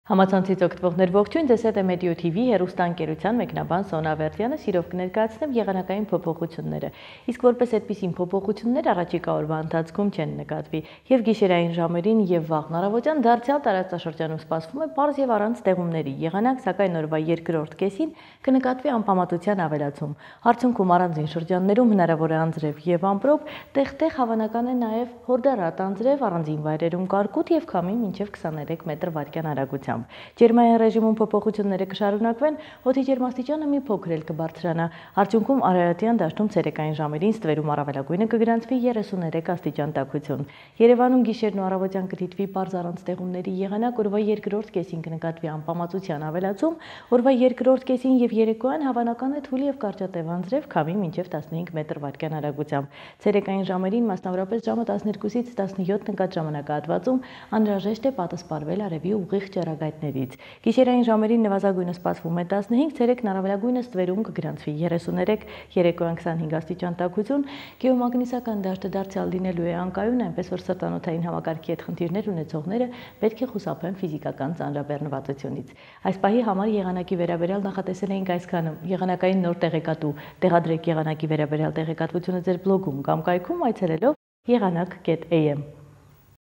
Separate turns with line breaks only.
Համացանցից օգտվողներ ողջույն, ձեզ հետ է Մեդիա TV հեռուստաընկերության մեկնաբան Սոնա Վերդյանը, սիրով կներկայացնեմ եղանակային փոփոխությունները։ Իսկ որպես այդպիսին փոփոխություններ առաջիկա օրվա ընթացքում չեն նկատվի, եւ գիշերային ժամերին եւ վաղ առավոտյան դարձյալ տարածաշրջանում սպասվում է պարզ եւ առանց ձեղումների եղանակ, սակայն օրվա երկրորդ կեսին կնկատվի անպամատության ավելացում։ Արդյունքում առանձին շրջաններում հնարավոր է անձրև եւ ամպրոպ, տեղ-տեղ հավանական է նաեւ հորդառատ անձրև, առանձին վայրերում կարկուտ եւ քամի մինչեւ 23 մետր վայրկյան արագությամբ։ Ջերմային ռեժիմում փոփոխությունները կշարունակվեն, օդի ջերմաստիճանը մի փոքր էլ կբարձրանա։ Արդյունքում արարատյան դաշտում ցերեկային ժամերին ստվերում առավելագույնը կգրանցվի 33 աստիճան տաքություն։ Երևանում գիշերն ու առավոտյան կդիտվի պարզ առանց ձեղումների եղանակ, օրվա երկրորդ կեսին կնկատվի անպամատության ավելացում, օրվա երկրորդ կեսին եւ երեկոյան հավանական է թույլ եւ կարճատև անձրև, քամի մինչեւ 15 մետր վայրկյան արագությամբ։ Ցերեկային ժամերին, մասնավորապես ժամը 12-ից 17 նկատ ժամանակահատվածում, անհրաժեշտ է պատասպարվել արևի ուղիղ ճառագայթներից։ Գիշերային ժամերին նվազագույնը սպասվում է 15, ցերեկն առավելագույնը ստվերում կգրանցվի 33, երեկոյան 25 աստիճան տաքություն, գեոմագնիսական դաշտը դարձյալ լինելու է անկայուն, այնպես որ սրտանոթային համակարգի հետ խնդիրներ ունեցողները պետք է խուսափեն ֆիզիկական ծանրաբեռնվածությունից։ Այս պահի համար եղանակի վերաբերյալ նախատեսել էինք այսքանը։ Եղանակային նոր տեղեկատու տեղադրեք եղանակի վերաբերյալ տեղեկատվությունը ձեր բլոգում կամ կայքում այցելելով եղանակ.am